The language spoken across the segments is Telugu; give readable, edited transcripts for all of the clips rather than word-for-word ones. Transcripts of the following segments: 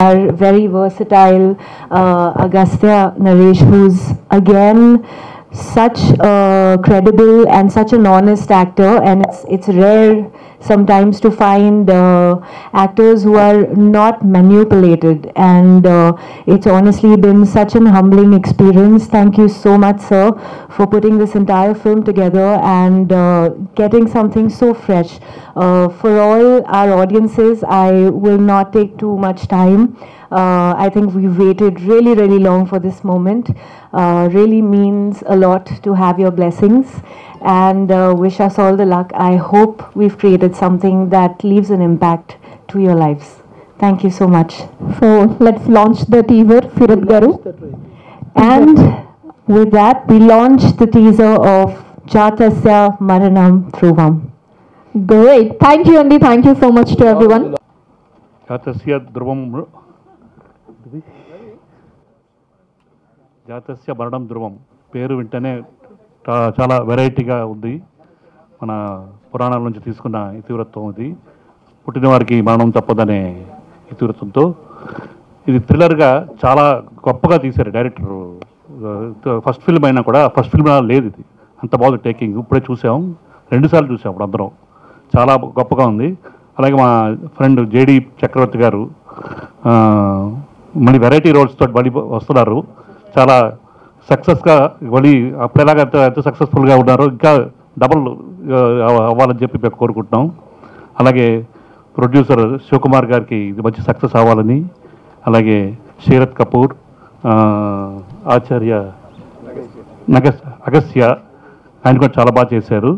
our very versatile Agastya Naresh, who's again such a credible and such an honest actor, and it's rare sometimes to find actors who are not manipulated, and it's honestly been such an humbling experience. Thank you so much, sir, for putting this entire film together and getting something so fresh. For all our audiences, I will not take too much time. I think we've waited really, really long for this moment. Really means a lot to have your blessings, and wish us all the luck. I hope we've created something that leaves an impact to your lives. Thank you so much. So let's launch the teaser, Firat Garu. And with that, we launch the teaser of Jatasya Maranam Dhruvam. Great. Thank you, Andy. Thank you so much to everyone. జాతస్య మరణం ధ్రువం పేరు వింటేనే చాలా వెరైటీగా ఉంది. మన పురాణాల నుంచి తీసుకున్న ఇతివృత్తం ఇది. పుట్టిన వారికి మరణం తప్పదనే ఇతివృత్తంతో ఇది థ్రిల్లర్గా చాలా గొప్పగా తీశారు డైరెక్టర్. ఫస్ట్ ఫిల్మ్ అయినా కూడా ఫస్ట్ ఫిల్మ్ లేదు, ఇది అంత బాగుంది టేకింగ్. ఇప్పుడే చూసాం, 2 సార్లు చూసాం ఇప్పుడు అందరం. చాలా గొప్పగా ఉంది. అలాగే మా ఫ్రెండ్ జేడి చక్రవర్తి గారు మళ్ళీ వెరైటీ రోల్స్ తోటి బలి వస్తున్నారు. చాలా సక్సెస్గా మళ్ళీ అప్పుడేలాగా ఎంత సక్సెస్ఫుల్గా ఉన్నారో ఇంకా డబుల్ అవ్వాలని చెప్పి మేము కోరుకుంటున్నాం. అలాగే ప్రొడ్యూసర్ శివకుమార్ గారికి ఇది మంచి సక్సెస్ అవ్వాలని, అలాగే శరత్ కపూర్, ఆచార్య అగస్త్య ఆయన కూడా చాలా బాగా చేశారు.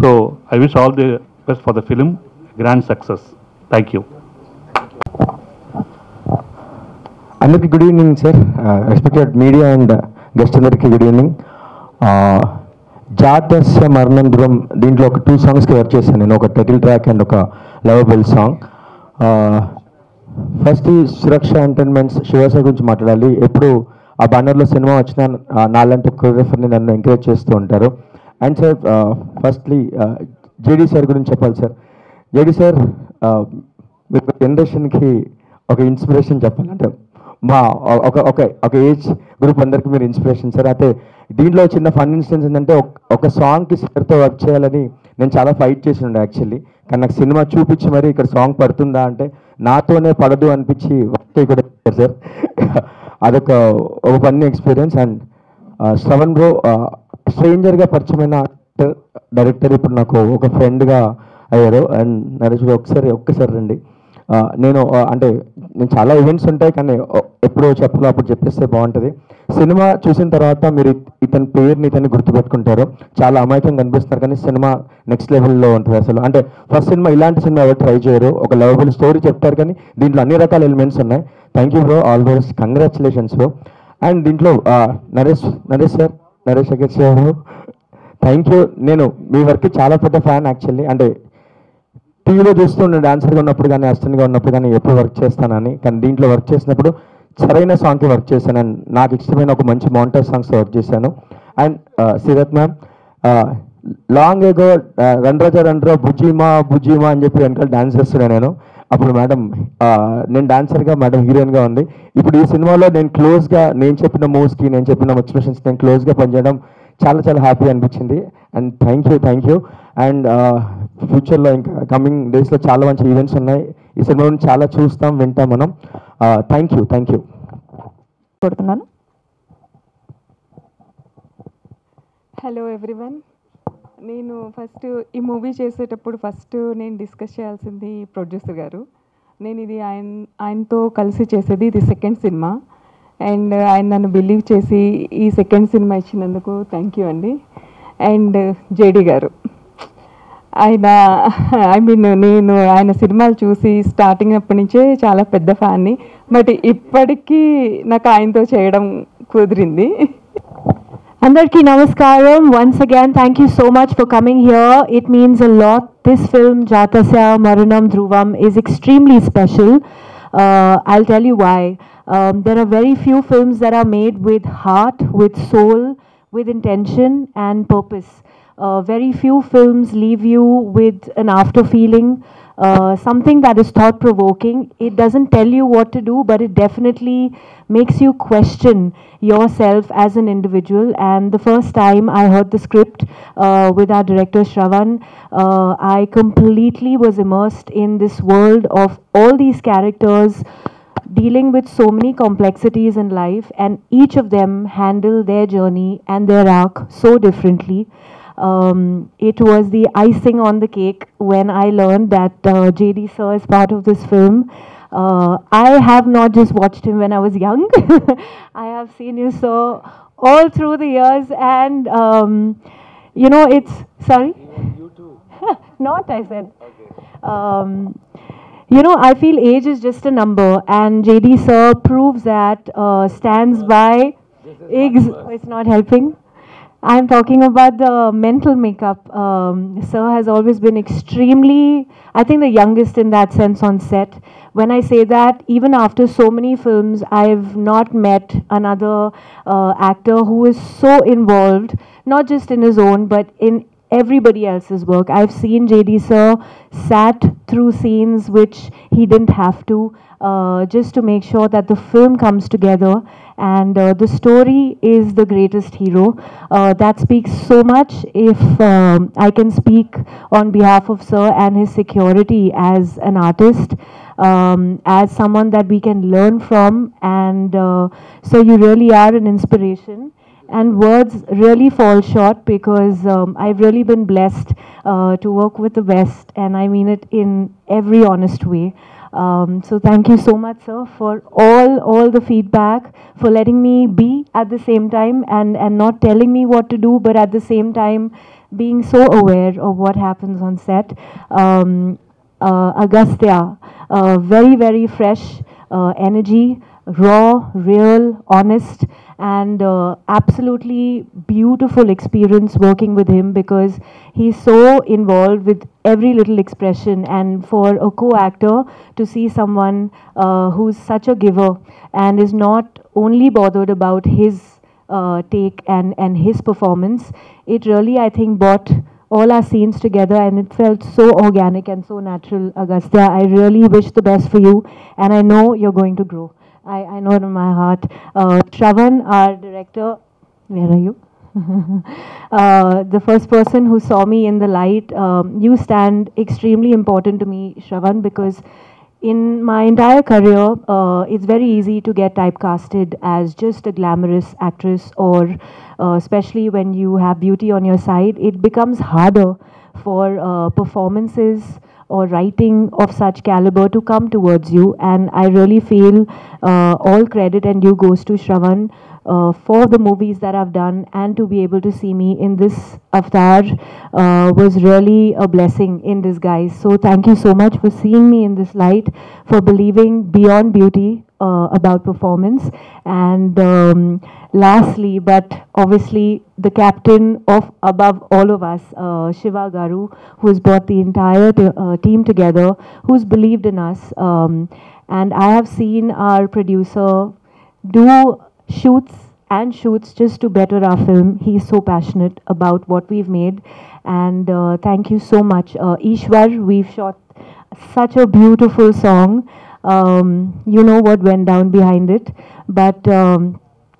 So I wish all the best for the film, grand success. Thank you. అందరికీ good evening sir, respected media and guest అందరికీ గుడ్ ఈవినింగ్. జాతస్య మరణం ధ్రువం దీంట్లో ఒక 2 సాంగ్స్కి వర్క్ చేశాను నేను, ఒక టైటిల్ ట్రాక్ అండ్ ఒక లవబుల్ సాంగ్. ఫస్ట్ ఈ సురక్ష ఎంటర్టైన్మెంట్స్ శివ సార్ గురించి మాట్లాడాలి. ఎప్పుడు ఆ బ్యానర్లో సినిమా వచ్చినా నాలాంటి కొరియోగ్రాఫర్ని నన్ను ఎంకరేజ్ చేస్తూ ఉంటారు. And sir firstly JD sir గురించి చెప్పాలి సార్. జేడీ సార్ మీకు జనరేషన్కి ఒక ఇన్స్పిరేషన్ చెప్పాలంటే మా ఒక ఏజ్ గ్రూప్ అందరికీ మీరు ఇన్స్పిరేషన్ సార్. అయితే దీంట్లో చిన్న ఫన్ ఇన్సిడెన్స్ ఏంటంటే ఒక సాంగ్కి సార్తో వర్క్ చేయాలని నేను చాలా ఫైట్ చేసి ఉండే యాక్చువల్లీ. కానీ నాకు సినిమా చూపించి మరి ఇక్కడ సాంగ్ పడుతుందా అంటే నాతోనే పడదు అనిపించి వర్క్ కూడా సార్. అదొక funny experience. And Shravan bro స్ట్రేంజర్గా పరిచయమైన డైరెక్టర్ ఇప్పుడు నాకు ఒక ఫ్రెండ్గా అయ్యారు. అండ్ నరేష్ బ్రో ఒక్కసారి రండి. నేను చాలా ఈవెంట్స్ ఉంటాయి కానీ ఎప్పుడో చెప్పలో అప్పుడు చెప్పేస్తే బాగుంటుంది. సినిమా చూసిన తర్వాత మీరు ఇతని గుర్తుపెట్టుకుంటారు. చాలా అమాయకంగా కనిపిస్తున్నారు కానీ సినిమా నెక్స్ట్ లెవెల్లో ఉంటుంది అసలు. అంటే ఫస్ట్ సినిమా ఇలాంటి సినిమా ఎవరు ట్రై చేయరు. ఒక లవబుల్ స్టోరీ చెప్తారు కానీ దీంట్లో అన్ని రకాల ఎలిమెంట్స్ ఉన్నాయి. Thank you bro, all the best, congratulations bro. And దీంట్లో Naresh Agastya bro, thank you. నేను మీ వర్క్ చాలా పెద్ద ఫ్యాన్ యాక్చువల్లీ. అంటే టీవీలో చూస్తుండే డాన్సర్గా ఉన్నప్పుడు కానీ అసిస్టెంట్గా ఉన్నప్పుడు కానీ ఎప్పుడు వర్క్ చేస్తానని, కానీ దీంట్లో వర్క్ చేసినప్పుడు సరైన సాంగ్కి వర్క్ చేశాను. అండ్ నాకు ఇష్టమైన ఒక మంచి మౌంటేజ్ సాంగ్స్ వర్క్ చేశాను. అండ్ సిరత్ మ్యామ్ లాంగ్ ఎగో రండ్రా బుజ్జిమా అని చెప్పి వెనకాల డాన్స్ చేస్తున్నాను నేను. అప్పుడు మేడం నేను డాన్సర్గా, మేడం హీరోయిన్గా ఉంది. ఇప్పుడు ఈ సినిమాలో నేను క్లోజ్గా నేను చెప్పిన మూవ్స్కి నేను చెప్పిన ఎక్స్ప్రెషన్స్ నేను క్లోజ్గా పనిచేయడం చాలా చాలా హ్యాపీ అనిపించింది. And thank you. అండ్ ఫ్యూచర్లో ఇంకా కమింగ్ డేస్లో చాలా మంచి ఈవెంట్స్ ఉన్నాయి. ఈ సినిమా గురించి చాలా చూస్తాం, వింటాం మనం. Thank you. కొడుతున్నాను. Hello everyone. నేను ఫస్ట్ ఈ మూవీ చేసేటప్పుడు నేను డిస్కస్ చేయాల్సింది ప్రొడ్యూసర్ గారు. నేను ఇది ఆయనతో కలిసి చేసేది ఇది సెకండ్ సినిమా. అండ్ ఆయన నన్ను బిలీవ్ చేసి ఈ సెకండ్ సినిమా ఇచ్చినందుకు థ్యాంక్ యూ అండి. అండ్ జేడి గారు, నేను ఆయన సినిమాలు చూసి స్టార్టింగ్ అప్పటి నుంచే చాలా పెద్ద ఫ్యాన్ని. బట్ ఇప్పటికీ నాకు ఆయనతో చేయడం కుదిరింది. Andarki Namaskaram. Once again, thank you so much for coming here. It means a lot. This film, Jatasya Maranam Dhruvam, is extremely special. I'll tell you why. There are very few films that are made with heart, with soul, with intention and purpose. Very few films leave you with an after feeling. something that is thought provoking. It doesn't tell you what to do, but it definitely makes you question yourself as an individual. And the first time I heard the script with our director Shravan, I completely was immersed in this world of all these characters dealing with so many complexities in life, and each of them handle their journey and their arc so differently. It was the icing on the cake when I learned that JD Sir is part of this film. I have not just watched him when I was young. I have seen you so all through the years, and it's sorry. You too. Not, I said. Okay. I feel age is just a number, and JD Sir proves that, stands by. It's not helping. I'm talking about the mental makeup. Sir has always been extremely, I think, the youngest in that sense on set. When I say that, even after so many films, I've not met another actor who is so involved, not just in his own, but in everybody else's work. I've seen JD Sir sat through scenes which he didn't have to, just to make sure that the film comes together, and the story is the greatest hero. That speaks so much. If I can speak on behalf of Sir and his security as an artist, as someone that we can learn from, and so you really are an inspiration. And words really fall short, because I've really been blessed to work with the best, and I mean it in every honest way. So thank you so much, sir, for all the feedback, for letting me be at the same time, and not telling me what to do, but at the same time being so aware of what happens on set. Agastya, very, very fresh energy, raw, real, honest, and absolutely beautiful experience working with him, because he's so involved with every little expression. And for a co-actor to see someone who's such a giver and is not only bothered about his take and his performance, it really, I think, brought all our scenes together, and it felt so organic and so natural. Agastya, I really wish the best for you, and I know you're going to grow. I know it in my heart. Shravan, our director, where are you? The first person who saw me in the light, you stand extremely important to me, Shravan, because in my entire career, it's very easy to get typecasted as just a glamorous actress, or especially when you have beauty on your side, it becomes harder for performances or writing of such caliber to come towards you. And I really feel all credit and due goes to Shravan for the movies that I've done, and to be able to see me in this avatar was really a blessing in disguise. So thank you so much for seeing me in this light, for believing beyond beauty about performance. And lastly, but obviously the captain of above all of us, Shiva Garu, who's brought the entire team together, who's believed in us. And I have seen our producer do shoots just to better our film. He's so passionate about what we've made. And thank you so much. Ishwar, we've shot such a beautiful song. You know what went down behind it. But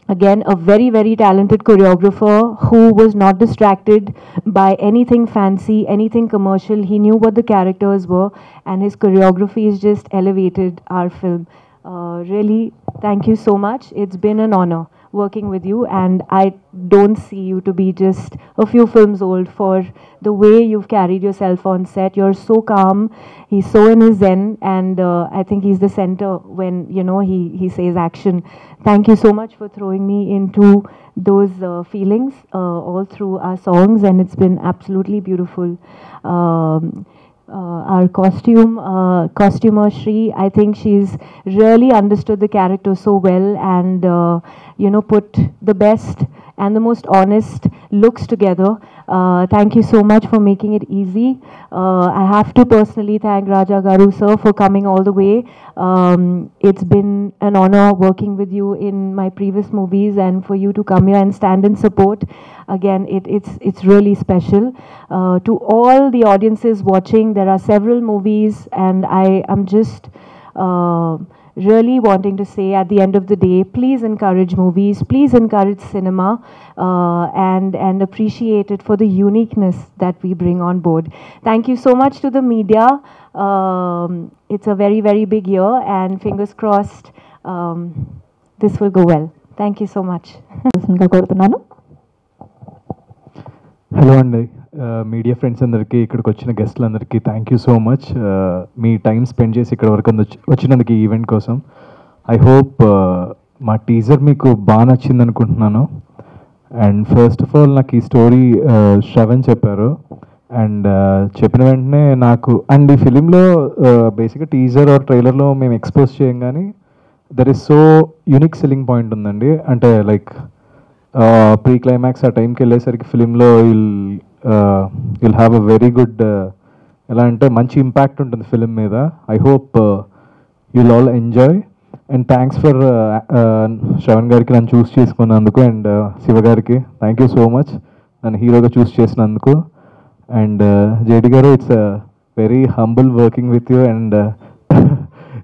again, a very, very talented choreographer who was not distracted by anything fancy, anything commercial. He knew what the characters were, and his choreography has just elevated our film. Really, thank you so much. It's been an honor working with you, and I don't see you to be just a few films old for the way you've carried yourself on set. You're so calm. He's so in his zen, and I think he's the center when, you know, he says action. Thank you so much for throwing me into those feelings all through our songs, and it's been absolutely beautiful. Our costumer Shri, I think she's really understood the character so well, and you know, put the best and the most honest looks together. Thank you so much for making it easy. I have to personally thank Raja Garu sir for coming all the way. It's been an honor working with you in my previous movies, and for you to come here and stand in support. Again, it's really special. To all the audiences watching, there are several movies, and I am just really wanting to say at the end of the day, please encourage movies, please encourage cinema, and appreciate it for the uniqueness that we bring on board. Thank you so much to the media. It's a very, very big year, and fingers crossed this will go well. Thank you so much. కోరుతున్నాను. హలో అండి, మీడియా ఫ్రెండ్స్ అందరికీ, ఇక్కడికి వచ్చిన గెస్ట్లందరికీ థ్యాంక్ యూ సో మచ్. మీ టైం స్పెండ్ చేసి ఇక్కడ వరకు వచ్చినందుకు ఈ ఈవెంట్ కోసం. ఐ హోప్ మా టీజర్ మీకు బాగా నచ్చింది అనుకుంటున్నాను. అండ్ ఫస్ట్ ఆఫ్ ఆల్ నాకు ఈ స్టోరీ శ్రవణ్ చెప్పారు, అండ్ చెప్పిన వెంటనే నాకు అండ్ ఈ ఫిలింలో బేసిక్గా టీజర్ ఆర్ ట్రైలర్లో మేము ఎక్స్పోజ్ చేయం, కానీ there is so unique selling point ఉందండి. అంటే లైక్ ప్రీ క్లైమాక్స్ ఆ టైంకి వెళ్ళేసరికి ఫిలింలో will have a very good, ఎలా అంటే మంచి ఇంపాక్ట్ ఉంటుంది ఫిలిం మీద. I hope you'll all enjoy. And thanks for Shravan గారికి నన్ను చూస్ చేసుకున్నందుకు, అండ్ శివ గారికి థ్యాంక్ యూ సో మచ్ నన్ను హీరోగా చూస్ చేసినందుకు. అండ్ జేడి గారు, it's a very humble working with you, and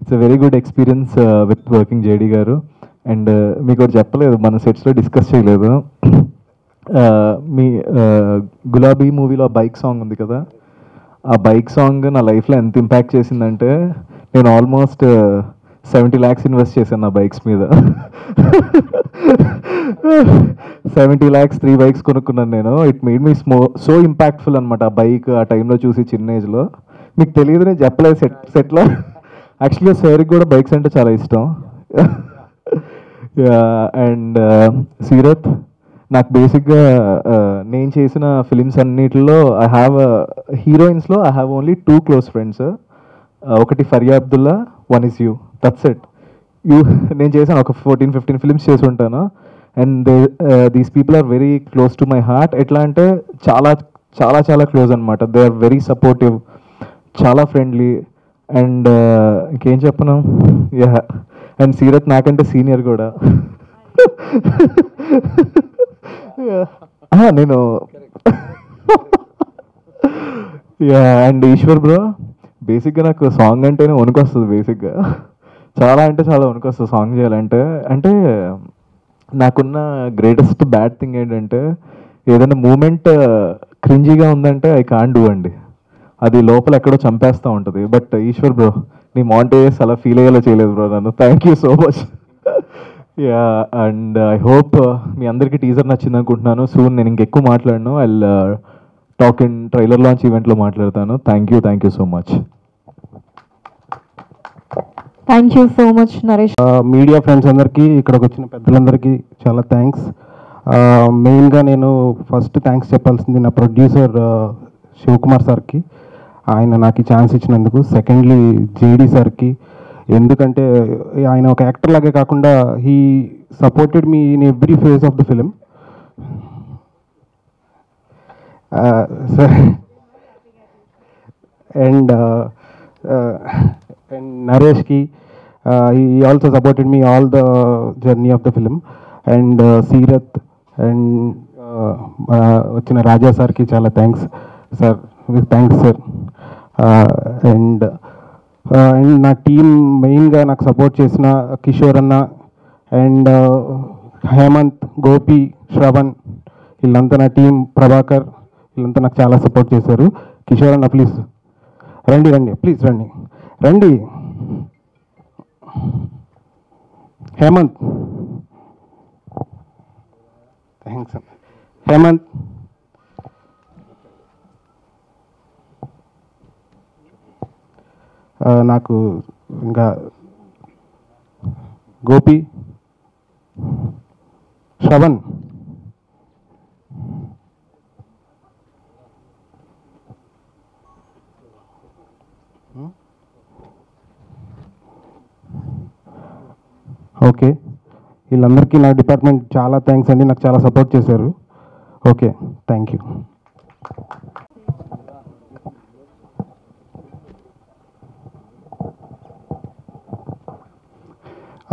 it's a very good experience with working JD గారు. అండ్ మీకు ఒకటి చెప్పలేదు, మన సెట్స్లో డిస్కస్ చేయలేదు. మీ గులాబీ మూవీలో బైక్ సాంగ్ ఉంది కదా, ఆ బైక్ సాంగ్ నా లైఫ్లో ఎంత ఇంపాక్ట్ చేసిందంటే నేను ఆల్మోస్ట్ 70 lakhs ఇన్వెస్ట్ చేశాను నా బైక్స్ మీద. 70 lakhs 3 bikes కొనుక్కున్నాను నేను. It made me so impactful అనమాట ఆ బైక్ ఆ టైంలో చూసి చిన్న ఏజ్లో. మీకు తెలియదు, నేను చెప్పలేదు సెట్లో. యాక్చువల్గా సార్కి కూడా బైక్స్ అంటే చాలా ఇష్టం. అండ్ సీరత్, నాకు బేసిక్గా నేను చేసిన ఫిలిమ్స్ అన్నిటిలో ఐ హ్యావ్ హీరోయిన్స్లో I have only 2 close friends. ఒకటి Faria Abdullah, one is you, that's it. నేను చేశాను ఒక 14-15 ఫిలిమ్స్ చేసి ఉంటాను. And these people are very close to my heart. ఎట్లా అంటే చాలా చాలా చాలా క్లోజ్ అనమాట. దే ఆర్ వెరీ సపోర్టివ్, చాలా ఫ్రెండ్లీ. అండ్ ఇంకేం చెప్పను, యా. అండ్ సీరత్ నాకంటే సీనియర్ కూడా. నేను యా. అండ్ ఈశ్వర్ బ్రో, బేసిక్గా నాకు సాంగ్ అంటేనే వణుకొస్తుంది. బేసిక్గా చాలా అంటే చాలా వణుకొస్తుంది సాంగ్ చేయాలంటే. అంటే నాకున్న గ్రేటెస్ట్ బ్యాడ్ థింగ్ ఏంటంటే ఏదైనా మూమెంట్ క్రింజీగా ఉందంటే ఐ కాంట్ డూ అండి. అది లోపల ఎక్కడో చంపేస్తూ ఉంటుంది. బట్ ఈశ్వర్ బ్రో, నీ మాంటేజెస్ అలా ఫీల్ అయ్యేలా చేయలేదు బ్రో నన్ను. Thank you so much. Yeah. And I hope మీ అందరికీ టీజర్ నచ్చింది అనుకుంటున్నాను. సూన్ నేను ఇంకెక్కువ మాట్లాడను. I talk in trailer launch ఈవెంట్లో మాట్లాడతాను. Thank you so much. Thank you so much Naresh. Media friends అందరికీ, ఇక్కడికి వచ్చిన పెద్దలందరికీ చాలా థ్యాంక్స్. మెయిన్గా నేను ఫస్ట్ థ్యాంక్స్ చెప్పాల్సింది నా ప్రొడ్యూసర్ శివకుమార్ సార్కి, ఆయన నాకు ఈ ఛాన్స్ ఇచ్చినందుకు. సెకండ్లీ జేడి సార్కి, ఎందుకంటే ఆయన ఒక యాక్టర్ లాగే కాకుండా he supported me in every phase of the film. And నరేష్కి, he also supported me all the journey of the film. And Seerat and వచ్చిన రాజా సార్కి చాలా thanks sir. Thanks sir. And నా టీం మెయిన్గా నాకు సపోర్ట్ చేసిన కిషోర్ అన్న అండ్ హేమంత్, గోపి, శ్రవణ్, వీళ్ళంతా నా టీం, ప్రభాకర్, వీళ్ళంతా నాకు చాలా సపోర్ట్ చేశారు. కిషోర్ అన్న ప్లీజ్ రండి, ప్లీజ్ రండి. హేమంత్, థ్యాంక్స్ అన్న. హేమంత్, నాకు ఇంకా గోపి, శ్రవణ్, ఓకే, వీళ్ళందరికీ నా డిపార్ట్మెంట్ చాలా థ్యాంక్స్ అండి, నాకు చాలా సపోర్ట్ చేశారు. Okay, thank you.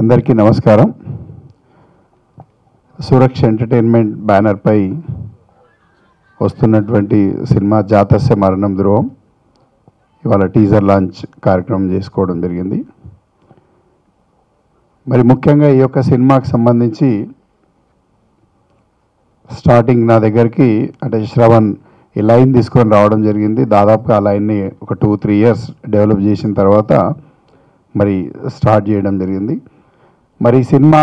అందరికీ నమస్కారం. సురక్ష ఎంటర్టైన్మెంట్ బ్యానర్పై వస్తున్నటువంటి సినిమా జాతస్య మరణం ధ్రువం ఇవాళ టీజర్ లాంచ్ కార్యక్రమం చేసుకోవడం జరిగింది. మరి ముఖ్యంగా ఈ యొక్క సినిమాకి సంబంధించి స్టార్టింగ్ నా దగ్గరికి అంటే శ్రవణ్ ఈ లైన్ తీసుకొని రావడం జరిగింది. దాదాపుగా ఆ లైన్ని ఒక 2-3 years డెవలప్ చేసిన తర్వాత మరి స్టార్ట్ చేయడం జరిగింది. మరి ఈ సినిమా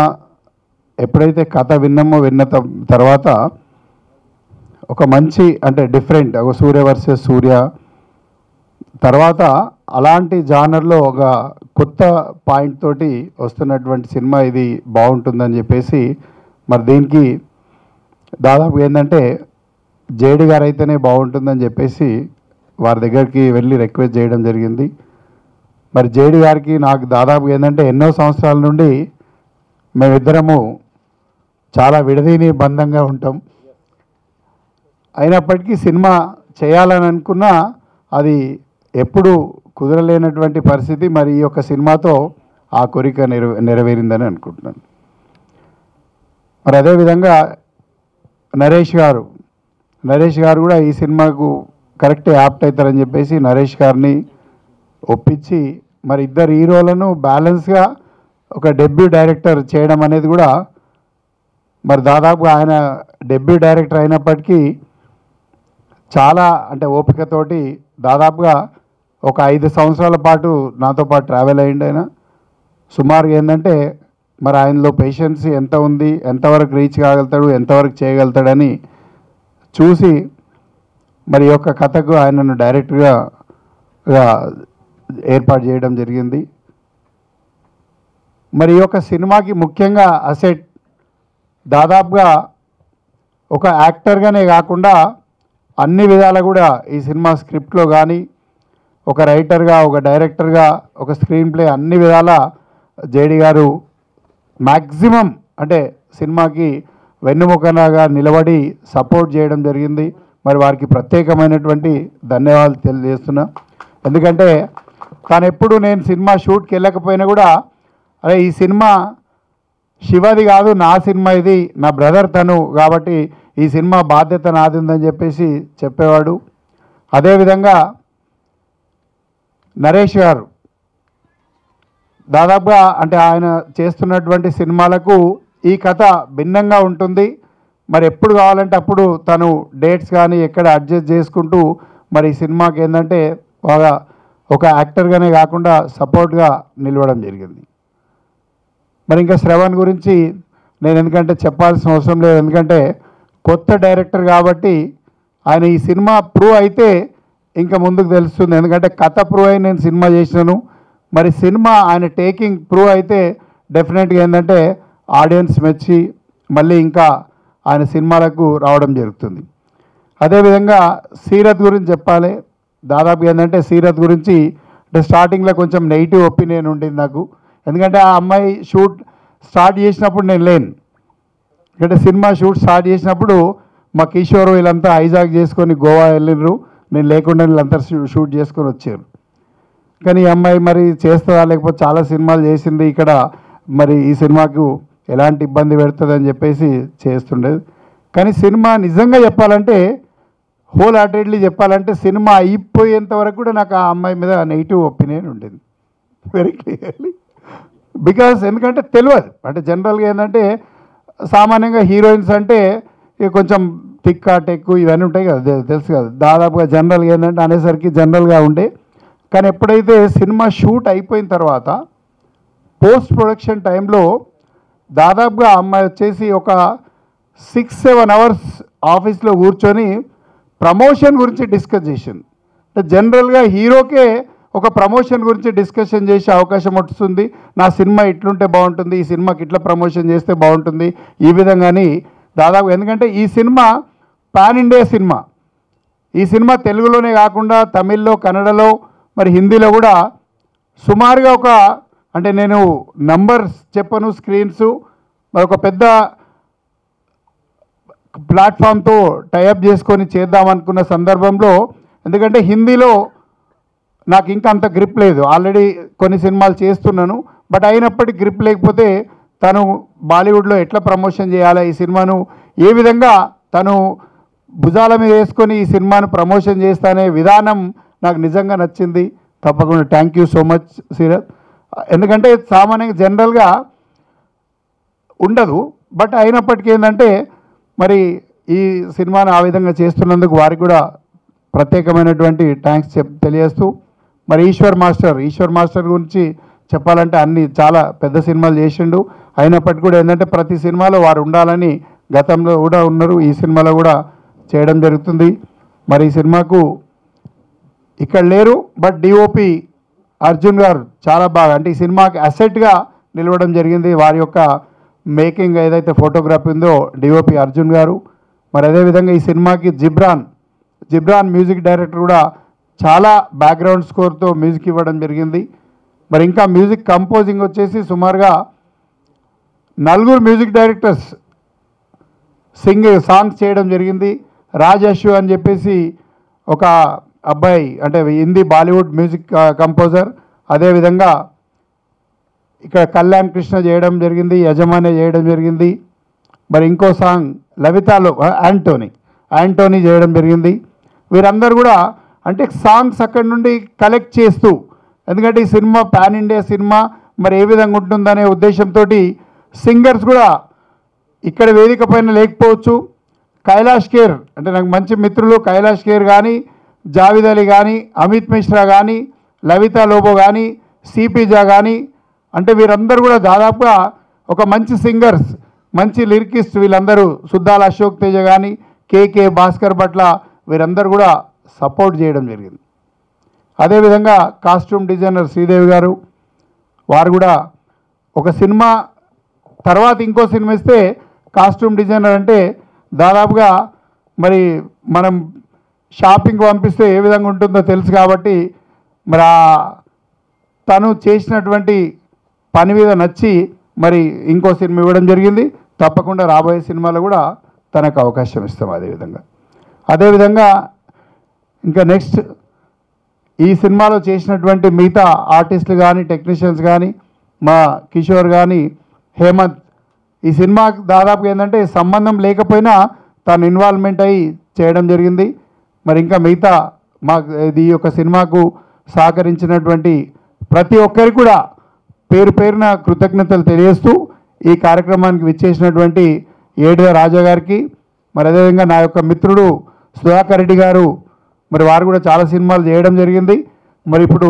ఎప్పుడైతే కథ విన్న తర్వాత ఒక మంచి అంటే డిఫరెంట్ ఒక సూర్య వర్సెస్ సూర్య తర్వాత అలాంటి జానర్లో ఒక కొత్త పాయింట్ తోటి వస్తున్నటువంటి సినిమా ఇది బాగుంటుందని చెప్పేసి మరి దీనికి దాదాపు ఏంటంటే జేడి గారు అయితేనే బాగుంటుందని చెప్పేసి వారి దగ్గరికి వెళ్ళి రిక్వెస్ట్ చేయడం జరిగింది. మరి జేడి గారికి నాకు దాదాపు ఏంటంటే ఎన్నో సంవత్సరాల నుండి మేమిద్దరము చాలా విడదీని బంధంగా ఉంటాం. అయినప్పటికీ సినిమా చేయాలని అనుకున్నా అది ఎప్పుడు కుదరలేనటువంటి పరిస్థితి. మరి ఈ యొక్క సినిమాతో ఆ కోరిక నెరవేరిందని అనుకుంటున్నాను. మరి అదేవిధంగా నరేష్ గారు కూడా ఈ సినిమాకు కరెక్ట్ యాప్ట్ అవుతారని చెప్పేసి నరేష్ గారిని ఒప్పించి మరి ఇద్దరు హీరోలను బ్యాలెన్స్గా ఒక డెబ్యూ డైరెక్టర్ చేయడం అనేది కూడా మరి దాదాపు ఆయన డెబ్యూ డైరెక్టర్ అయినప్పటికీ చాలా అంటే ఓపికతోటి దాదాపుగా ఒక 5 సంవత్సరాల పాటు నాతో పాటు ట్రావెల్ అయ్యిండు ఆయన. సుమారుగా ఏంటంటే మరి ఆయనలో పేషెన్స్ ఎంత ఉంది, ఎంతవరకు రీచ్ కాగలుగుతాడు, ఎంతవరకు చేయగలుగుతాడని చూసి మరి ఈ యొక్క కథకు ఆయనను డైరెక్ట్గా ఏర్పాటు చేయడం జరిగింది. మరి ఈ యొక్క సినిమాకి ముఖ్యంగా అసెట్ దాదాపుగా ఒక యాక్టర్గానే కాకుండా అన్ని విధాలు కూడా ఈ సినిమా స్క్రిప్ట్లో కానీ ఒక రైటర్గా ఒక డైరెక్టర్గా ఒక స్క్రీన్ ప్లే అన్ని విధాల జేడి గారు మ్యాక్సిమం అంటే సినిమాకి వెన్నుముకలాగా నిలబడి సపోర్ట్ చేయడం జరిగింది. మరి వారికి ప్రత్యేకమైనటువంటి ధన్యవాదాలు తెలియజేస్తున్నా. ఎందుకంటే తాను ఎప్పుడు నేను సినిమా షూట్కి వెళ్ళకపోయినా కూడా అరే ఈ సినిమా శివది కాదు నా సినిమా, ఇది నా బ్రదర్ తను కాబట్టి ఈ సినిమా బాధ్యత నాది ఉందని చెప్పేసి చెప్పేవాడు. అదేవిధంగా నరేష్ గారు దాదాపుగా అంటే ఆయన చేస్తున్నటువంటి సినిమాలకు ఈ కథ భిన్నంగా ఉంటుంది. మరి ఎప్పుడు కావాలంటే అప్పుడు తను డేట్స్ కానీ ఎక్కడ అడ్జస్ట్ చేసుకుంటూ మరి ఈ సినిమాకి ఏంటంటే ఒక యాక్టర్గానే కాకుండా సపోర్ట్గా నిలవడం జరిగింది. మరి ఇంకా శ్రవణ్ గురించి నేను ఎందుకంటే చెప్పాల్సిన అవసరం లేదు, ఎందుకంటే కొత్త డైరెక్టర్ కాబట్టి ఆయన ఈ సినిమా ప్రూవ్ అయితే ఇంకా ముందుకు తెలుస్తుంది. ఎందుకంటే కథ ప్రూవ్ అయి నేను సినిమా చేసినాను. మరి సినిమా ఆయన టేకింగ్ ప్రూవ్ అయితే డెఫినెట్గా ఏంటంటే ఆడియన్స్ మెచ్చి మళ్ళీ ఇంకా ఆయన సినిమాలకు రావడం జరుగుతుంది. అదేవిధంగా సీరత్ గురించి చెప్పాలి. దాదాపు ఏంటంటే సీరత్ గురించి అంటే స్టార్టింగ్లో కొంచెం నెగిటివ్ ఒపీనియన్ ఉండింది నాకు. ఎందుకంటే ఆ అమ్మాయి షూట్ స్టార్ట్ చేసినప్పుడు నేను లేను. ఎందుకంటే సినిమా షూట్ స్టార్ట్ చేసినప్పుడు మా కిషోర్ వీళ్ళంతా హైజాక్ చేసుకొని గోవా వెళ్ళినారు, నేను లేకుండా వీళ్ళంతా షూట్ చేసుకొని వచ్చారు. కానీ ఈ అమ్మాయి మరి చేస్తుందా లేకపోతే చాలా సినిమాలు చేసింది ఇక్కడ మరి ఈ సినిమాకు ఎలాంటి ఇబ్బంది పెడుతుందని చెప్పేసి చేస్తుండేది. కానీ సినిమా నిజంగా చెప్పాలంటే హోల్ హార్టెడ్లీ చెప్పాలంటే సినిమా అయిపోయేంత వరకు కూడా నాకు ఆ అమ్మాయి మీద నెగిటివ్ ఒపీనియన్ ఉండేది వెరీ క్లియర్లీ. బికాస్ ఎందుకంటే తెలియదు అంటే జనరల్గా ఏంటంటే సామాన్యంగా హీరోయిన్స్ అంటే ఇక కొంచెం టిక్ టెక్కు ఇవన్నీ ఉంటాయి కదా, తెలుసు కదా. దాదాపుగా జనరల్గా ఏంటంటే అనేసరికి జనరల్గా ఉండే. కానీ ఎప్పుడైతే సినిమా షూట్ అయిపోయిన తర్వాత పోస్ట్ ప్రొడక్షన్ టైంలో దాదాపుగా అమ్మాయి వచ్చేసి ఒక 6-7 hours ఆఫీస్లో కూర్చొని ప్రమోషన్ గురించి డిస్కస్ చేసింది. అంటే జనరల్గా హీరోకే ఒక ప్రమోషన్ గురించి డిస్కషన్ చేసే అవకాశం వస్తుంది. నా సినిమా ఇట్లుంటే బాగుంటుంది, ఈ సినిమాకి ఇట్లా ప్రమోషన్ చేస్తే బాగుంటుంది ఈ విధంగాని దాదాపు. ఎందుకంటే ఈ సినిమా పాన్ ఇండియా సినిమా. ఈ సినిమా తెలుగులోనే కాకుండా తమిళ్లో, కన్నడలో, మరి హిందీలో కూడా సుమారుగా ఒక అంటే నేను నంబర్స్ చెప్పను, స్క్రీన్స్ మరొక పెద్ద ప్లాట్ఫామ్తో టైఅప్ చేసుకొని చేద్దామనుకున్న సందర్భంలో, ఎందుకంటే హిందీలో నాకు ఇంకా అంత గ్రిప్ లేదు, ఆల్రెడీ కొన్ని సినిమాలు చేస్తున్నాను, బట్ అయినప్పటికీ గ్రిప్ లేకపోతే తను బాలీవుడ్లో ఎట్లా ప్రమోషన్ చేయాలి, ఈ సినిమాను ఏ విధంగా తను భుజాల మీద వేసుకొని ఈ సినిమాను ప్రమోషన్ చేస్తానే విధానం నాకు నిజంగా నచ్చింది. తప్పకుండా thank you so much Seerat. ఎందుకంటే సామాన్యంగా జనరల్గా ఉండదు, బట్ అయినప్పటికీ ఏంటంటే మరి ఈ సినిమాను ఆ విధంగా చేస్తున్నందుకు వారికి కూడా ప్రత్యేకమైనటువంటి థ్యాంక్స్ తెలియజేస్తూ, మరి ఈశ్వర్ మాస్టర్ గురించి చెప్పాలంటే అన్ని చాలా పెద్ద సినిమాలు చేసిండు. అయినప్పటికీ కూడా ఏంటంటే ప్రతి సినిమాలో వారు ఉండాలని గతంలో కూడా ఉన్నారు, ఈ సినిమాలో కూడా చేయడం జరుగుతుంది. మరి ఈ సినిమాకు ఇక్కడ లేరు, బట్ డిఓపి అర్జున్ గారు చాలా బాగా, అంటే ఈ సినిమాకి అసెట్గా నిలవడం జరిగింది. వారి యొక్క మేకింగ్ ఏదైతే ఫోటోగ్రఫీ ఉందో డిఓపి అర్జున్ గారు. మరి అదేవిధంగా ఈ సినిమాకి జిబ్రాన్ మ్యూజిక్ డైరెక్టర్ కూడా చాలా బ్యాక్గ్రౌండ్ స్కోర్తో మ్యూజిక్ ఇవ్వడం జరిగింది. మరి ఇంకా మ్యూజిక్ కంపోజింగ్ వచ్చేసి సుమారుగా 4 మ్యూజిక్ డైరెక్టర్స్ సాంగ్స్ చేయడం జరిగింది. రాజేష్ అని చెప్పేసి ఒక అబ్బాయి, అంటే హిందీ బాలీవుడ్ మ్యూజిక్ కంపోజర్. అదేవిధంగా ఇక్కడ కళ్యాణ్ కృష్ణ చేయడం జరిగింది, యజమాని చేయడం జరిగింది. మరి ఇంకో సాంగ్ లవితాలో యాంటోనీ చేయడం జరిగింది. వీరందరూ కూడా అంటే సాంగ్స్ అక్కడి నుండి కలెక్ట్ చేస్తూ, ఎందుకంటే ఈ సినిమా పాన్ ఇండియా సినిమా మరి ఏ విధంగా ఉంటుందనే ఉద్దేశంతో సింగర్స్ కూడా ఇక్కడ వేదిక పైన లేకపోవచ్చు. కైలాష్ ఖేర్ అంటే నాకు మంచి మిత్రులు, కైలాష్ ఖేర్ కానీ, జావేద్ అలీ కానీ, అమిత్ మిశ్రా కానీ, లవితా లోబో కానీ, సిపిజా కానీ, అంటే వీరందరూ కూడా దాదాపుగా ఒక మంచి సింగర్స్, మంచి లిరికిస్ట్. వీళ్ళందరూ సుద్దాల అశోక్ తేజ కానీ, కేకే భాస్కర్ భట్ల వీరందరూ కూడా సపోర్ట్ చేయడం జరిగింది. అదేవిధంగా కాస్ట్యూమ్ డిజైనర్ శ్రీదేవి గారు, వారు కూడా ఒక సినిమా తర్వాత ఇంకో సినిమా ఇస్తే కాస్ట్యూమ్ డిజైనర్ అంటే దాదాపుగా మరి మనం షాపింగ్ పంపిస్తే ఏ విధంగా ఉంటుందో తెలుసు కాబట్టి మరి తను చేసినటువంటి పని మీద నచ్చి మరి ఇంకో సినిమా ఇవ్వడం జరిగింది. తప్పకుండా రాబోయే సినిమాలో కూడా తనకు అవకాశం ఇస్తాం. అదేవిధంగా ఇంకా నెక్స్ట్ ఈ సినిమాలో చేసినటువంటి మిగతా ఆర్టిస్టులు కానీ, టెక్నీషియన్స్ కానీ, మా కిషోర్ కానీ, హేమంత్, ఈ సినిమాకి దాదాపుగా ఏంటంటే సంబంధం లేకపోయినా తను ఇన్వాల్వ్మెంట్ అయ్యి చేయడం జరిగింది. మరి ఇంకా మిగతా ఈ యొక్క సినిమాకు సహకరించినటువంటి ప్రతి ఒక్కరికి కూడా పేరు పేరున కృతజ్ఞతలు తెలియజేస్తూ ఈ కార్యక్రమానికి విచ్చేసినటువంటి ఏడిద రాజా గారికి, మరి అదేవిధంగా నా యొక్క మిత్రుడు సుధాకర్ రెడ్డి గారు, మరి వారు కూడా చాలా సినిమాలు చేయడం జరిగింది. మరి ఇప్పుడు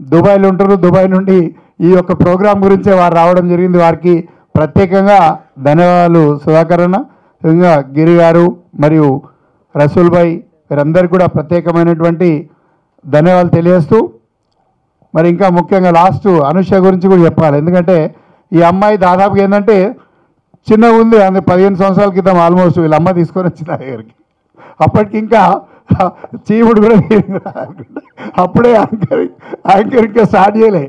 దుబాయ్లో ఉంటారు, దుబాయ్ నుండి ఈ యొక్క ప్రోగ్రాం గురించే వారు రావడం జరిగింది. వారికి ప్రత్యేకంగా ధన్యవాదాలు సుధాకర్ అన్న, ఇంకా గిరి గారు మరియు రసూల్ భాయ్, వీరందరికీ కూడా ప్రత్యేకమైనటువంటి ధన్యవాదాలు తెలియజేస్తూ, మరి ఇంకా ముఖ్యంగా లాస్ట్ అనుష గురించి కూడా చెప్పాలి. ఎందుకంటే ఈ అమ్మాయి దాదాపుగా ఏంటంటే చిన్నగా ఉంది, అందు 15 సంవత్సరాల క్రితం ఆల్మోస్ట్ వీళ్ళ అమ్మ తీసుకొని వచ్చిన దగ్గరికి, అప్పటికి ఇంకా చీవుడు కూడా అప్పుడే యాంకర్ ఇంకా స్టార్ట్ చేయలే,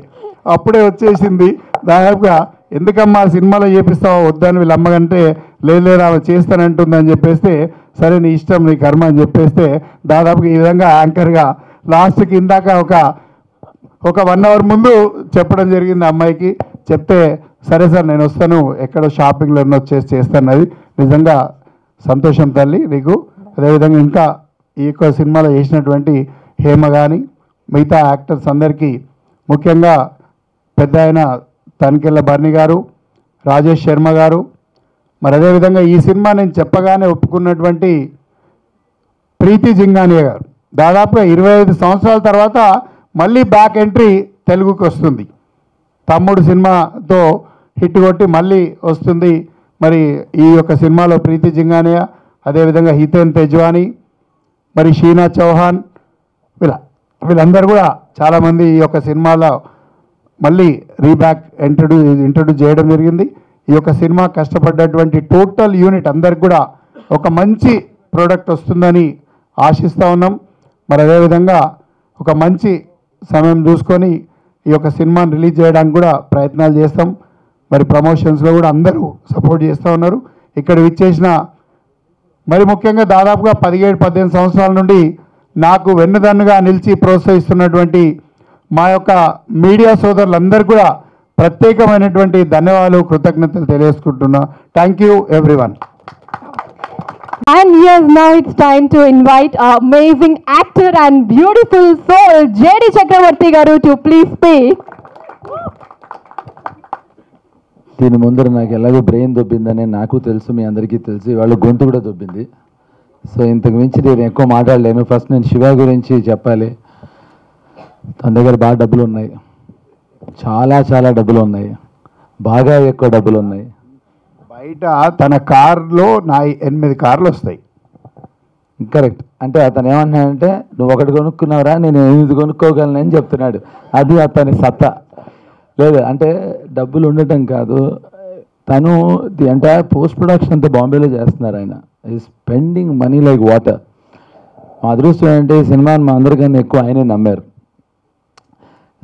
అప్పుడే వచ్చేసింది. దాదాపుగా ఎందుకమ్మా సినిమాలో చేపిస్తావో వద్దని వీళ్ళ అమ్మకంటే లేదు ఆమె చేస్తానంటుందని చెప్పేస్తే, సరే నీ ఇష్టం నీ కర్మ అని చెప్పేస్తే దాదాపుగా ఈ విధంగా యాంకర్గా లాస్ట్కి ఇందాక ఒక 1 అవర్ ముందు చెప్పడం జరిగింది అమ్మాయికి. చెప్తే సరే సార్ నేను వస్తాను, ఎక్కడో షాపింగ్లో వచ్చేసి చేస్తాను. నిజంగా సంతోషం తల్లి నీకు. అదేవిధంగా ఇంకా ఈ యొక్క సినిమాలో చేసినటువంటి హేమ కానీ మిగతా యాక్టర్స్ అందరికీ, ముఖ్యంగా పెద్ద ఆయన తనికెళ్ళ బర్ని గారు, రాజేష్ శర్మ గారు, మరి అదేవిధంగా ఈ సినిమా నేను చెప్పగానే ఒప్పుకున్నటువంటి ప్రీతి జింగానియా గారు, దాదాపుగా 25 సంవత్సరాల తర్వాత మళ్ళీ బ్యాక్ ఎంట్రీ తెలుగుకి వస్తుంది. తమ్ముడు సినిమాతో హిట్ కొట్టి మళ్ళీ వస్తుంది. మరి ఈ యొక్క సినిమాలో ప్రీతి జింగానియా, అదేవిధంగా హితేన్ తేజ్వానీ, మరి షీనా చౌహాన్, వీళ్ళందరూ కూడా చాలామంది ఈ యొక్క సినిమాలో మళ్ళీ రీబ్యాక్ ఇంట్రడ్యూస్ చేయడం జరిగింది. ఈ యొక్క సినిమా కష్టపడ్డటువంటి టోటల్ యూనిట్ అందరికి కూడా ఒక మంచి ప్రోడక్ట్ వస్తుందని ఆశిస్తూ ఉన్నాం. మరి అదేవిధంగా ఒక మంచి సమయం చూసుకొని ఈ యొక్క సినిమాని రిలీజ్ చేయడానికి కూడా ప్రయత్నాలు చేస్తాం. మరి ప్రమోషన్స్లో కూడా అందరూ సపోర్ట్ చేస్తూ ఉన్నారు. ఇక్కడ విచ్చేసిన మరి ముఖ్యంగా దాదాపుగా 17-18 సంవత్సరాల నుండి నాకు వెన్నుదన్నుగా నిలిచి ప్రోత్సహిస్తున్నటువంటి మా యొక్క మీడియా సోదరులందరూ కూడా ప్రత్యేకమైనటువంటి ధన్యవాదాలు, కృతజ్ఞతలు తెలియజేసుకుంటున్నా. Thank you everyone. And yes, now it's time to invite our amazing actor and beautiful soul, J.D. Chakravarti garu, to please speak. దీని ముందర నాకు ఎలాగో బ్రెయిన్ దొబ్బిందని నాకు తెలుసు, మీ అందరికీ తెలుసు. ఇవాళ గొంతు కూడా దొబ్బింది. సో ఇంతకు మించి నేను ఎక్కువ మాట్లాడలేను. ఫస్ట్ నేను శివ గురించి చెప్పాలి. తన దగ్గర బాగా డబ్బులు ఉన్నాయి, చాలా చాలా డబ్బులు ఉన్నాయి, బాగా ఎక్కువ డబ్బులు ఉన్నాయి. బయట తన కార్లో 8 కార్లు వస్తాయి. కరెక్ట్. అంటే అతను ఏమంటున్నాడంటే, నువ్వు ఒకటి కొనుక్కున్నావురా, నేను 8 కొనుక్కోగలను అని చెప్తున్నాడు. అది అతని సత్తా. లేదు అంటే డబ్బులు ఉండటం కాదు, తను ది ఎంటైర్ పోస్ట్ ప్రొడక్షన్ అంతా బాంబేలో చేస్తున్నారు. ఆయన ఈ స్పెండింగ్ మనీ లైక్ వాటర్. మా అదృష్టం ఏంటంటే ఈ సినిమాని మా అందరికన్నా ఎక్కువ ఆయనే నమ్మారు.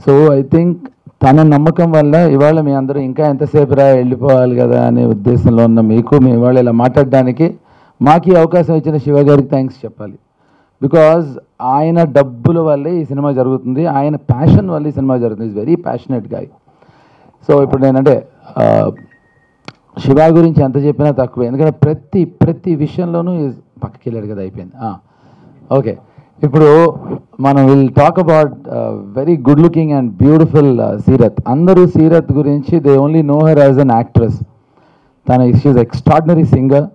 సో ఐ థింక్ తన నమ్మకం వల్ల ఇవాళ మీ అందరూ ఇంకా ఎంతసేపు రా వెళ్ళిపోవాలి కదా అనే ఉద్దేశంలో ఉన్న మీకు మేము ఇవాళ ఇలా మాట్లాడడానికి మాకు ఈ అవకాశం ఇచ్చిన శివ గారికి థ్యాంక్స్ చెప్పాలి. బికాజ్ ఆయన డబ్బుల వల్లే ఈ సినిమా జరుగుతుంది, ఆయన ప్యాషన్ వల్ల ఈ సినిమా జరుగుతుంది. Is very passionate guy. So ఇప్పుడు నేనంటే శివ గురించి ఎంత చెప్పినా తక్కువే, ఎందుకంటే ప్రతి విషయంలోనూ పక్కకి వెళ్ళాడు కదా, అయిపోయింది. ఓకే, ఇప్పుడు మనం will talk about very good looking and beautiful Seerat. అందరూ సీరత్ గురించి they only know her as an actress. తన షీఈ్ ఎక్స్ట్రాడినరీ సింగర్.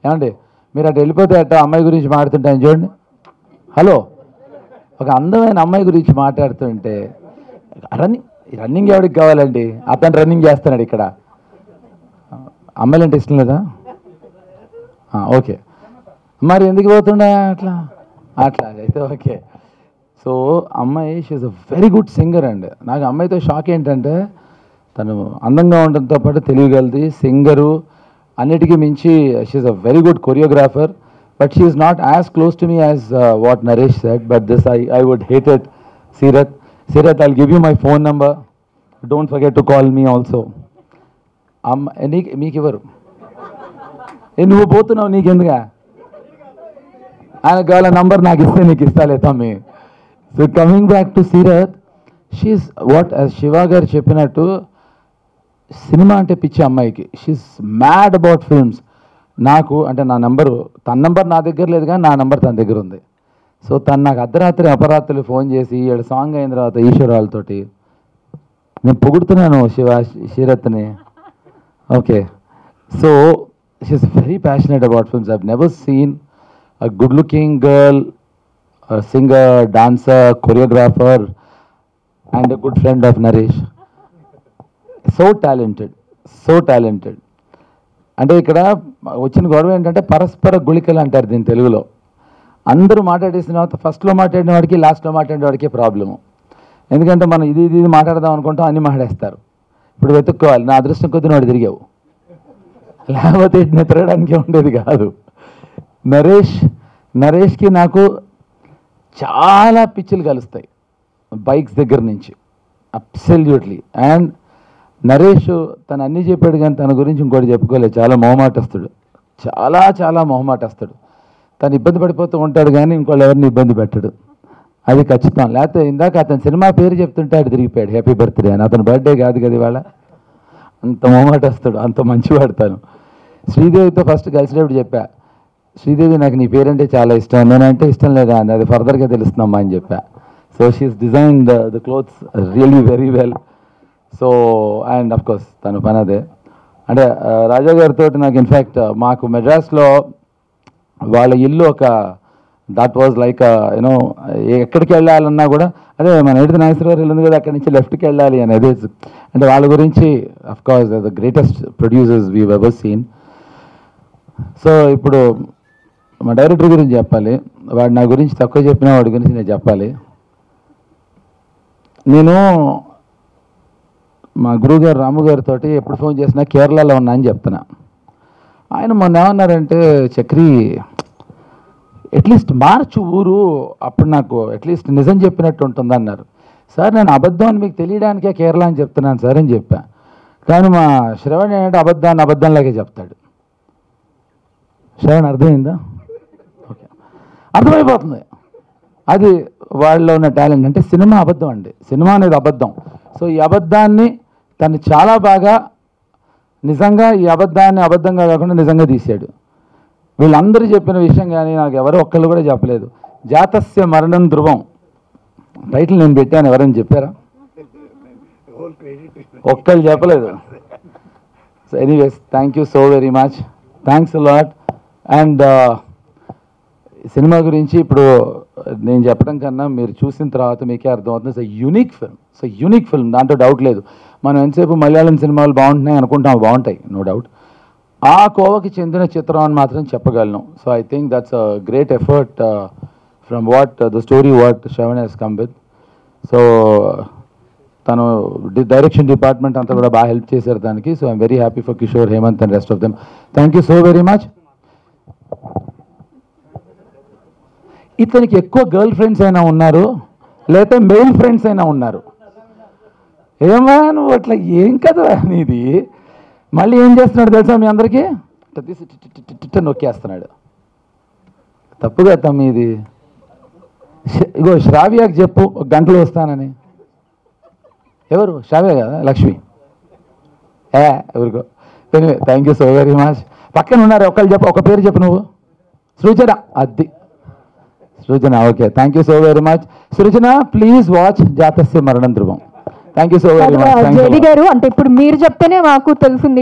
ఏమండి మీరు అటు వెళ్ళిపోతే అట్ట అమ్మాయి గురించి మాట్లాడుతుంటాను చూడండి. హలో, ఒక అందమైన అమ్మాయి గురించి మాట్లాడుతుంటే రన్నింగ్ ఎవరికి కావాలండి? అతను రన్నింగ్ చేస్తున్నాడు ఇక్కడ. అమ్మాయిలు అంటే ఇష్టం లేదా? ఓకే, మరి ఎందుకు పోతుండే అట్లా అయితే ఓకే. సో అమ్మాయి she's a very good singer అండి. నాకు అమ్మాయితో షాక్ ఏంటంటే తను అందంగా ఉండడంతో పాటు తెలియగలది, సింగరు, అన్నిటికీ మించి she's a very good choreographer. But she is not as close to me as what Naresh said. But this I would hate it. Sirath, I'll give you my phone number. Don't forget to call me also. మీకు ఎవరు? నువ్వు పోతున్నావు, నీకెందుగా? ఆయన కావాల నంబర్ నాకు ఇస్తే నీకు ఇస్తాలే తమ్మి. So coming back to Seerat, she's what Shiva గారు చెప్పినట్టు సినిమా అంటే పిచ్చి అమ్మాయికి. She's mad about films. నాకు అంటే నా నంబరు, తన నంబర్ నా దగ్గర లేదు కానీ నా నంబర్ తన దగ్గర ఉంది. సో తను నాకు అర్ధరాత్రి అపరాత్రులు ఫోన్ చేసి 7 సాంగ్ అయిన తర్వాత ఈశ్వరాలతోటి నేను పొగుడుతున్నాను శీరత్ని. Okay, so she's very passionate about films. I've never seen a good looking girl, singer, dancer, choreographer and a good friend of Naresh. So talented. అంటే ఇక్కడ వచ్చిన గొడవ ఏంటంటే పరస్పర గుళికలు అంటారు దీని తెలుగులో. అందరూ మాట్లాడేసిన తర్వాత ఫస్ట్లో మాట్లాడిన వాడికి లాస్ట్లో మాట్లాడిన వాడికి ప్రాబ్లము. ఎందుకంటే మనం ఇది మాట్లాడదాం అనుకుంటాం, అన్నీ మాట్లాడేస్తారు. ఇప్పుడు వెతుక్కోవాలి. నా అదృష్టం కొద్దిన వాడు తిరిగావు, లేకపోతే ఇట్లా తిరగడానికి ఉండేది కాదు. నరేష్కి నాకు చాలా పిచ్చులు కలుస్తాయి బైక్స్ దగ్గర నుంచి, అబ్సల్యూట్లీ. అండ్ నరేష్ తను అన్నీ చెప్పాడు కానీ తన గురించి ఇంకోటి చెప్పుకోలేదు. చాలా మొహమాటస్తుడు, చాలా మొహమాటస్తుడు. తను ఇబ్బంది పడిపోతూ ఉంటాడు కానీ ఇంకోళ్ళు ఎవరిని ఇబ్బంది పెట్టడు, అది ఖచ్చితం. లేకపోతే ఇందాక అతని సినిమా పేరు చెప్తుంటే అటు తిరిగిపోయాడు హ్యాపీ బర్త్డే అని. అతను బర్త్డే కాదు కదా ఇవాళ. అంత మొహమాటస్తుడు, అంత మంచివాడు తను. శ్రీదేవితో ఫస్ట్ కలిసినప్పుడు చెప్పా, శ్రీదేవి నాకు నీ పేరంటే చాలా ఇష్టం. నేనంటే ఇష్టం లేదా అని, అది ఫర్దర్గా తెలుస్తుందమ్మా అని చెప్పా. So she's design the clothes really very well. So and of course తను పని అదే. అంటే రాజా గారితో నాకు ఇన్ఫ్యాక్ట్ మాకు మెడ్రాస్లో వాళ్ళ ఇల్లు ఒక దట్ వాజ్ లైక్ యూనో ఎక్కడికి వెళ్ళాలన్నా కూడా అదే మన ఎడిది నాగేశ్వరరావు ఇల్లు ఉంది కదా, అక్కడి నుంచి లెఫ్ట్కి వెళ్ళాలి అనేది. అంటే వాళ్ళ గురించి of course the greatest producers we ever seen. So ఇప్పుడు మా డైరెక్టర్ గురించి చెప్పాలి. వాడు నా గురించి తక్కువ చెప్పినా వాడి గురించి నేను చెప్పాలి. నేను మా గురువుగారు రాము గారితో ఎప్పుడు ఫోన్ చేసినా కేరళలో ఉన్నా అని చెప్తున్నా. ఆయన మొన్న ఏమన్నారంటే, చక్రి అట్లీస్ట్ మార్చు ఊరు, అప్పుడు నాకు అట్లీస్ట్ నిజం చెప్పినట్టు ఉంటుంది అన్నారు. సార్ నేను అబద్ధం అని మీకు తెలియడానికే కేరళ అని చెప్తున్నాను సార్ అని చెప్పా. కానీ మా శ్రవణ్ ఏంటంటే అబద్ధంలాగే చెప్తాడు. శ్రవణ్ అర్థమైందా? ఓకే, అర్థమైపోతుంది. అది వాళ్ళలో ఉన్న టాలెంట్. అంటే సినిమా అబద్ధం అండి, సినిమా అనేది అబద్ధం. సో ఈ అబద్ధాన్ని తను చాలా బాగా నిజంగా ఈ అబద్ధాన్ని అబద్ధంగా కాకుండా నిజంగా తీశాడు. వీళ్ళందరూ చెప్పిన విషయం కానీ నాకు ఎవరో ఒక్కళ్ళు కూడా చెప్పలేదు. జాతస్య మరణం ధ్రువం టైటిల్ నేను పెట్టాను, ఎవరైనా చెప్పారా? ఒక్కళ్ళు చెప్పలేదు. So anyways, thank you so very much, thanks lot. And cinema గురించి ఇప్పుడు నేను చెప్పడం కన్నా మీరు చూసిన తర్వాత మీకే అర్థమవుతుంది. సో యూనిక్ ఫిల్మ్, దాంట్లో డౌట్ లేదు. మనం ఎంతసేపు మలయాళం సినిమాలు బాగుంటున్నాయి అనుకుంటాం, బాగుంటాయి, నో డౌట్. ఆ కోవకి చెందిన చిత్రం అని మాత్రం చెప్పగలను. So I think that's a great effort from the story what Shravan he's come with. So తను డైరెక్షన్ డిపార్ట్మెంట్ అంతా కూడా బాగా హెల్ప్ చేశారు దానికి. So I'm very happy for Kishore, Hemant and rest of them. Thank you so very much. ఇతనికి ఎక్కువ గర్ల్ ఫ్రెండ్స్ అయినా ఉన్నారు, లేకపోతే మెయిల్ ఫ్రెండ్స్ అయినా ఉన్నారు. ఏమా నువ్వు అట్లా ఏం కదా నీది? మళ్ళీ ఏం చేస్తున్నాడు తెలుసా మీ అందరికీ? నొక్కేస్తున్నాడు. తప్పు కదా మీది. ఇగో శ్రావ్యకి చెప్పు, ఒక గంటలో వస్తానని. ఎవరు? శ్రావ్య కదా, లక్ష్మి. ఎవరికో. Thank you so very much. పక్కన ఉన్నారు, ఒకళ్ళు చెప్పు, ఒక పేరు చెప్పు నువ్వు. సృజన. అది Srujana. Okay, thank you so very much. Srujana, please watch Jathasya మరణం Dhruvam. Thank you so very much. JD garu, అంటే ఇప్పుడు మీరు చెప్తేనే మాకు తెలిసింది.